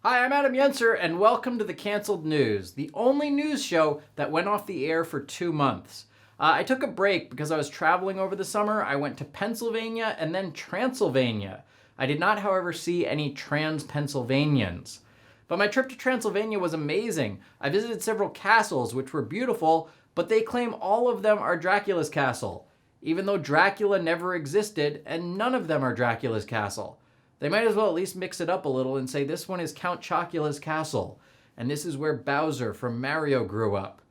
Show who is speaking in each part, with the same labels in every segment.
Speaker 1: Hi, I'm Adam Yenser, and welcome to the Canceled News, the only news show that went off the air for 2 months. I took a break because I was traveling over the summer. I went to Pennsylvania and then Transylvania. I did not, however, see any trans-Pennsylvanians. But my trip to Transylvania was amazing. I visited several castles, which were beautiful, but they claim all of them are Dracula's castle, even though Dracula never existed and none of them are Dracula's castle. They might as well at least mix it up a little and say this one is Count Chocula's castle, and this is where Bowser from Mario grew up.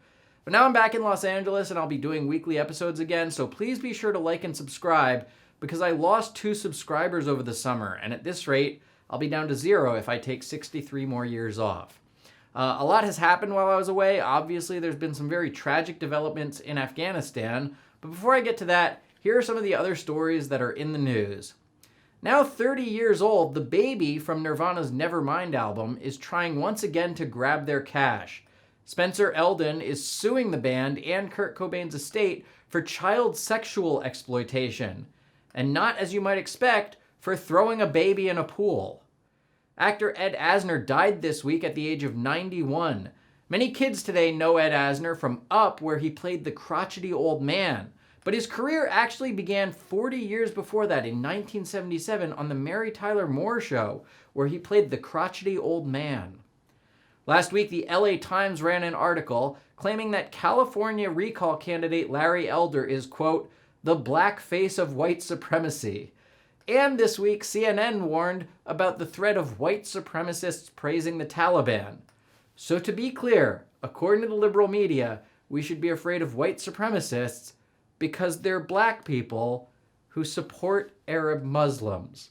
Speaker 1: But now I'm back in Los Angeles and I'll be doing weekly episodes again, so please be sure to like and subscribe because I lost 2 subscribers over the summer, and at this rate, I'll be down to 0 if I take 63 more years off. A lot has happened while I was away. Obviously, there's been some very tragic developments in Afghanistan, but before I get to that, here are some of the other stories that are in the news. Now 30 years old, the Baby from Nirvana's Nevermind album is trying once again to grab their cash. Spencer Eldon is suing the band and Kurt Cobain's estate for child sexual exploitation, and not, as you might expect, for throwing a baby in a pool. Actor Ed Asner died this week at the age of 91. Many kids today know Ed Asner from Up, where he played the crotchety old man. But his career actually began 40 years before that in 1977 on the Mary Tyler Moore Show, where he played the crotchety old man. Last week, the LA Times ran an article claiming that California recall candidate Larry Elder is, quote, the black face of white supremacy. And this week, CNN warned about the threat of white supremacists praising the Taliban. So to be clear, according to the liberal media, we should be afraid of white supremacists because they're black people who support Arab Muslims.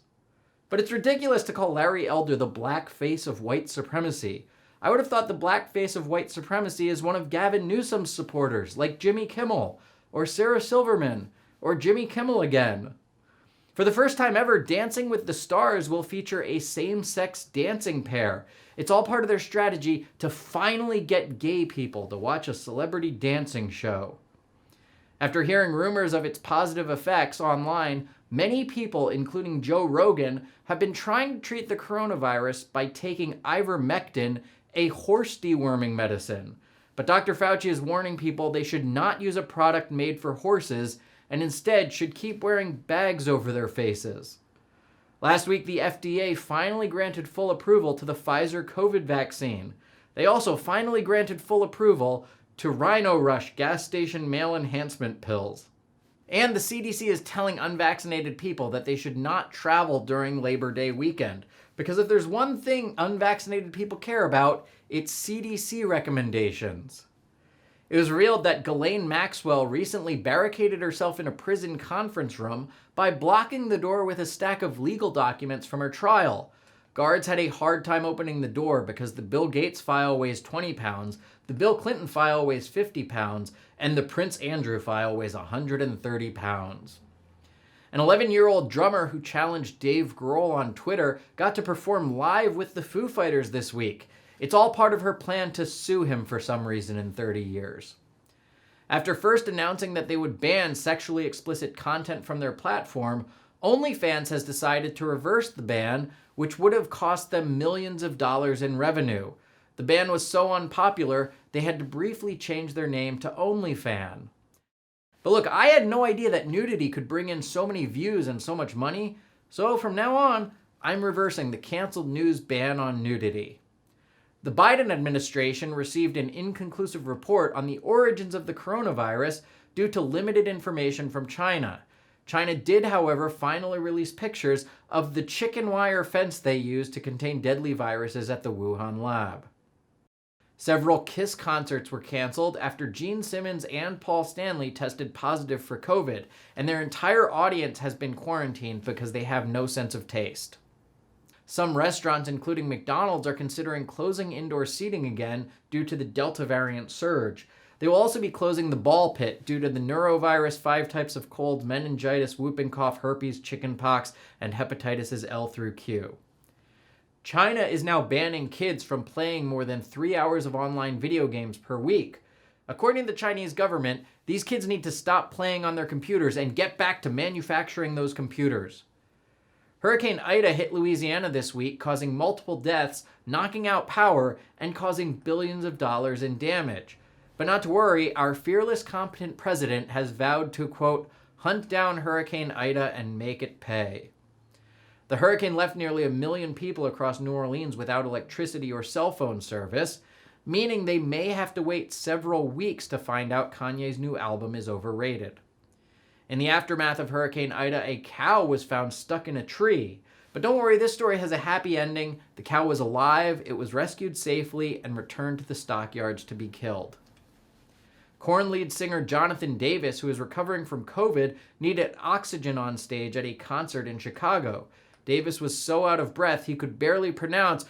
Speaker 1: But it's ridiculous to call Larry Elder the black face of white supremacy. I would have thought the black face of white supremacy is one of Gavin Newsom's supporters, like Jimmy Kimmel, or Sarah Silverman, or Jimmy Kimmel again. For the first time ever, Dancing with the Stars will feature a same-sex dancing pair. It's all part of their strategy to finally get gay people to watch a celebrity dancing show. After hearing rumors of its positive effects online, many people, including Joe Rogan, have been trying to treat the coronavirus by taking ivermectin, a horse deworming medicine. But Dr. Fauci is warning people they should not use a product made for horses and instead should keep wearing bags over their faces. Last week, the FDA finally granted full approval to the Pfizer COVID vaccine. They also finally granted full approval to Rhino Rush gas station male enhancement pills. And the CDC is telling unvaccinated people that they should not travel during Labor Day weekend. Because if there's one thing unvaccinated people care about, it's CDC recommendations. It was revealed that Ghislaine Maxwell recently barricaded herself in a prison conference room by blocking the door with a stack of legal documents from her trial. Guards had a hard time opening the door because the Bill Gates file weighs 20 pounds, the Bill Clinton file weighs 50 pounds, and the Prince Andrew file weighs 130 pounds. An 11-year-old drummer who challenged Dave Grohl on Twitter got to perform live with the Foo Fighters this week. It's all part of her plan to sue him for some reason in 30 years. After first announcing that they would ban sexually explicit content from their platform, OnlyFans has decided to reverse the ban, which would have cost them millions of dollars in revenue. The ban was so unpopular, they had to briefly change their name to OnlyFan. But look, I had no idea that Nudity could bring in so many views and so much money, so from now on, I'm reversing the canceled news ban on nudity. The Biden administration received an inconclusive report on the origins of the coronavirus due to limited information from China. China did, however, finally release pictures of the chicken wire fence they used to contain deadly viruses at the Wuhan lab. Several Kiss concerts were canceled after Gene Simmons and Paul Stanley tested positive for COVID, and their entire audience has been quarantined because they have no sense of taste. Some restaurants, including McDonald's, are considering closing indoor seating again due to the Delta variant surge. They will also be closing the ball pit due to the neurovirus, 5 types of colds, meningitis, whooping cough, herpes, chickenpox, and hepatitis L through Q. China is now banning kids from playing more than 3 hours of online video games per week. According to the Chinese government, these kids need to stop playing on their computers and get back to manufacturing those computers. Hurricane Ida hit Louisiana this week, causing multiple deaths, knocking out power, and causing billions of dollars in damage. But not to worry, our fearless, competent president has vowed to, quote, hunt down Hurricane Ida and make it pay. The hurricane left nearly 1 million people across New Orleans without electricity or cell phone service, meaning they may have to wait several weeks to find out Kanye's new album is overrated. In the aftermath of Hurricane Ida, a cow was found stuck in a tree. But don't worry, this story has a happy ending. The cow was alive, it was rescued safely, and returned to the stockyards to be killed. Korn lead singer Jonathan Davis, who is recovering from COVID, needed oxygen on stage at a concert in Chicago. Davis was so out of breath he could barely pronounce.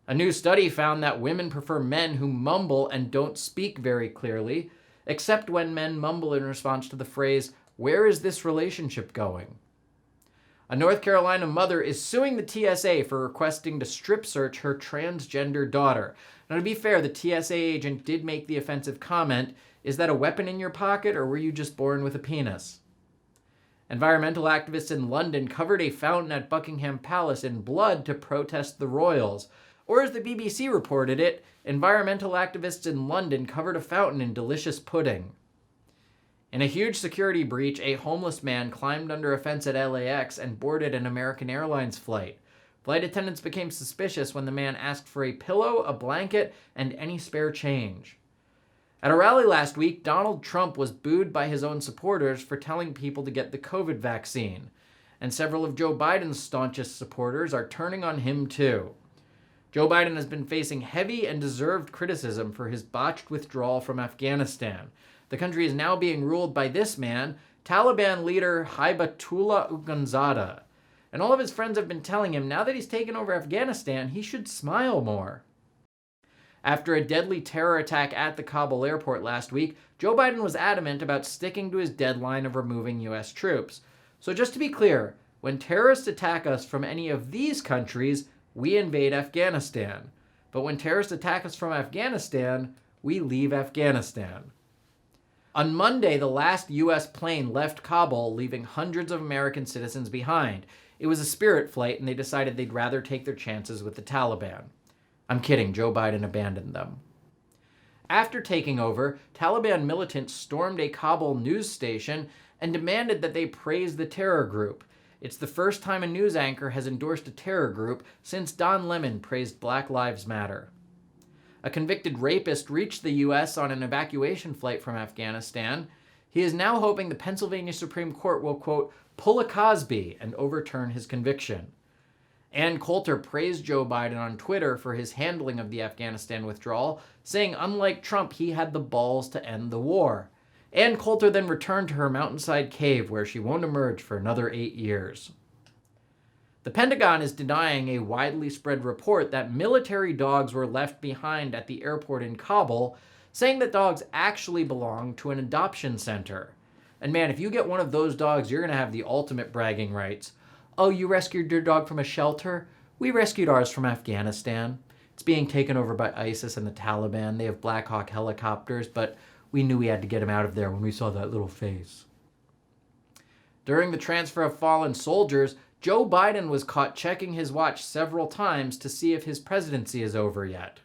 Speaker 1: A new study found that women prefer men who mumble and don't speak very clearly, except when men mumble in response to the phrase, "Where is this relationship going?" A North Carolina mother is suing the TSA for requesting to strip search her transgender daughter. Now, to be fair, the TSA agent did make the offensive comment, "Is that a weapon in your pocket, or were you just born with a penis?" Environmental activists in London covered a fountain at Buckingham Palace in blood to protest the royals. Or as the BBC reported it, environmental activists in London covered a fountain in delicious pudding. In a huge security breach, a homeless man climbed under a fence at LAX and boarded an American Airlines flight. Flight attendants became suspicious when the man asked for a pillow, a blanket, and any spare change. At a rally last week, Donald Trump was booed by his own supporters for telling people to get the COVID vaccine. And several of Joe Biden's staunchest supporters are turning on him too. Joe Biden has been facing heavy and deserved criticism for his botched withdrawal from Afghanistan. The country is now being ruled by this man, Taliban leader Haibatullah Akhundzada. And all of his friends have been telling him now that he's taken over Afghanistan, he should smile more. After a deadly terror attack at the Kabul airport last week, Joe Biden was adamant about sticking to his deadline of removing U.S. troops. So just to be clear, when terrorists attack us from any of these countries, we invade Afghanistan. But when terrorists attack us from Afghanistan, we leave Afghanistan. On Monday, the last U.S. plane left Kabul, leaving hundreds of American citizens behind. It was a Spirit flight, and they decided they'd rather take their chances with the Taliban. I'm kidding, Joe Biden abandoned them. After taking over, Taliban militants stormed a Kabul news station and demanded that they praise the terror group. It's the first time a news anchor has endorsed a terror group since Don Lemon praised Black Lives Matter. A convicted rapist reached the U.S. on an evacuation flight from Afghanistan. He is now hoping the Pennsylvania Supreme Court will, quote, pull a Cosby and overturn his conviction. Ann Coulter praised Joe Biden on Twitter for his handling of the Afghanistan withdrawal, saying unlike Trump, he had the balls to end the war. Ann Coulter then returned to her mountainside cave where she won't emerge for another 8 years. The Pentagon is denying a widely spread report that military dogs were left behind at the airport in Kabul, saying that dogs actually belong to an adoption center. And man, if you get one of those dogs, you're going to have the ultimate bragging rights. Oh, you rescued your dog from a shelter? We rescued ours from Afghanistan. It's being taken over by ISIS and the Taliban. They have Black Hawk helicopters, but we knew we had to get him out of there when we saw that little face. During the transfer of fallen soldiers, Joe Biden was caught checking his watch several times to see if his presidency is over yet.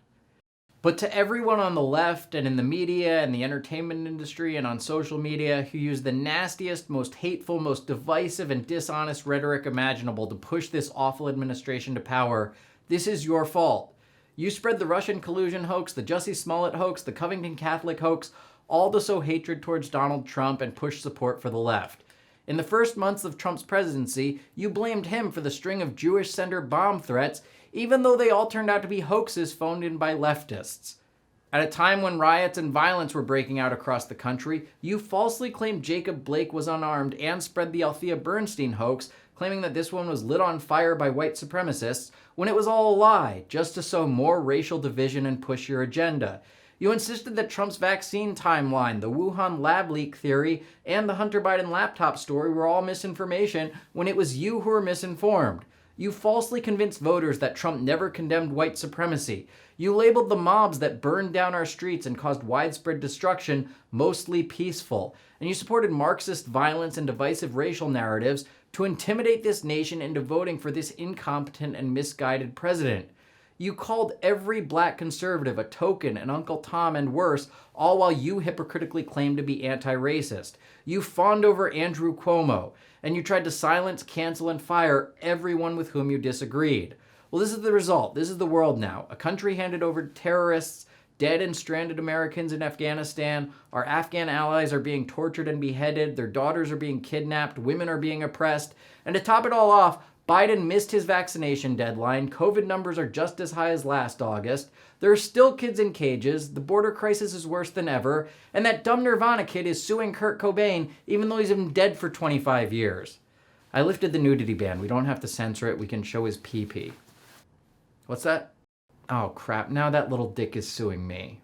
Speaker 1: But to everyone on the left and in the media and the entertainment industry and on social media who use the nastiest, most hateful, most divisive and dishonest rhetoric imaginable to push this awful administration to power, this is your fault. You spread the Russian collusion hoax, the Jussie Smollett hoax, the Covington Catholic hoax, all to sow hatred towards Donald Trump and push support for the left. In the first months of Trump's presidency, you blamed him for the string of Jewish center bomb threats, even though they all turned out to be hoaxes phoned in by leftists. At a time when riots and violence were breaking out across the country, you falsely claimed Jacob Blake was unarmed and spread the Althea Bernstein hoax, claiming that this one was lit on fire by white supremacists, when it was all a lie, just to sow more racial division and push your agenda. You insisted that Trump's vaccine timeline, the Wuhan lab leak theory, and the Hunter Biden laptop story were all misinformation when it was you who were misinformed. You falsely convinced voters that Trump never condemned white supremacy. You labeled the mobs that burned down our streets and caused widespread destruction mostly peaceful. And you supported Marxist violence and divisive racial narratives to intimidate this nation into voting for this incompetent and misguided president. You called every black conservative a token, an Uncle Tom, and worse, all while you hypocritically claimed to be anti-racist. You fawned over Andrew Cuomo, and you tried to silence, cancel, and fire everyone with whom you disagreed. Well, this is the result. This is the world now. A country handed over to terrorists, dead and stranded Americans in Afghanistan. Our Afghan allies are being tortured and beheaded. Their daughters are being kidnapped. Women are being oppressed. And to top it all off, Biden missed his vaccination deadline. COVID numbers are just as high as last August. There are still kids in cages. The border crisis is worse than ever. And that dumb Nirvana kid is suing Kurt Kobain even though he's been dead for 25 years. I lifted the nudity ban. We don't have to censor it. We can show his pee-pee. What's that? Oh, crap. Now that little dick is suing me.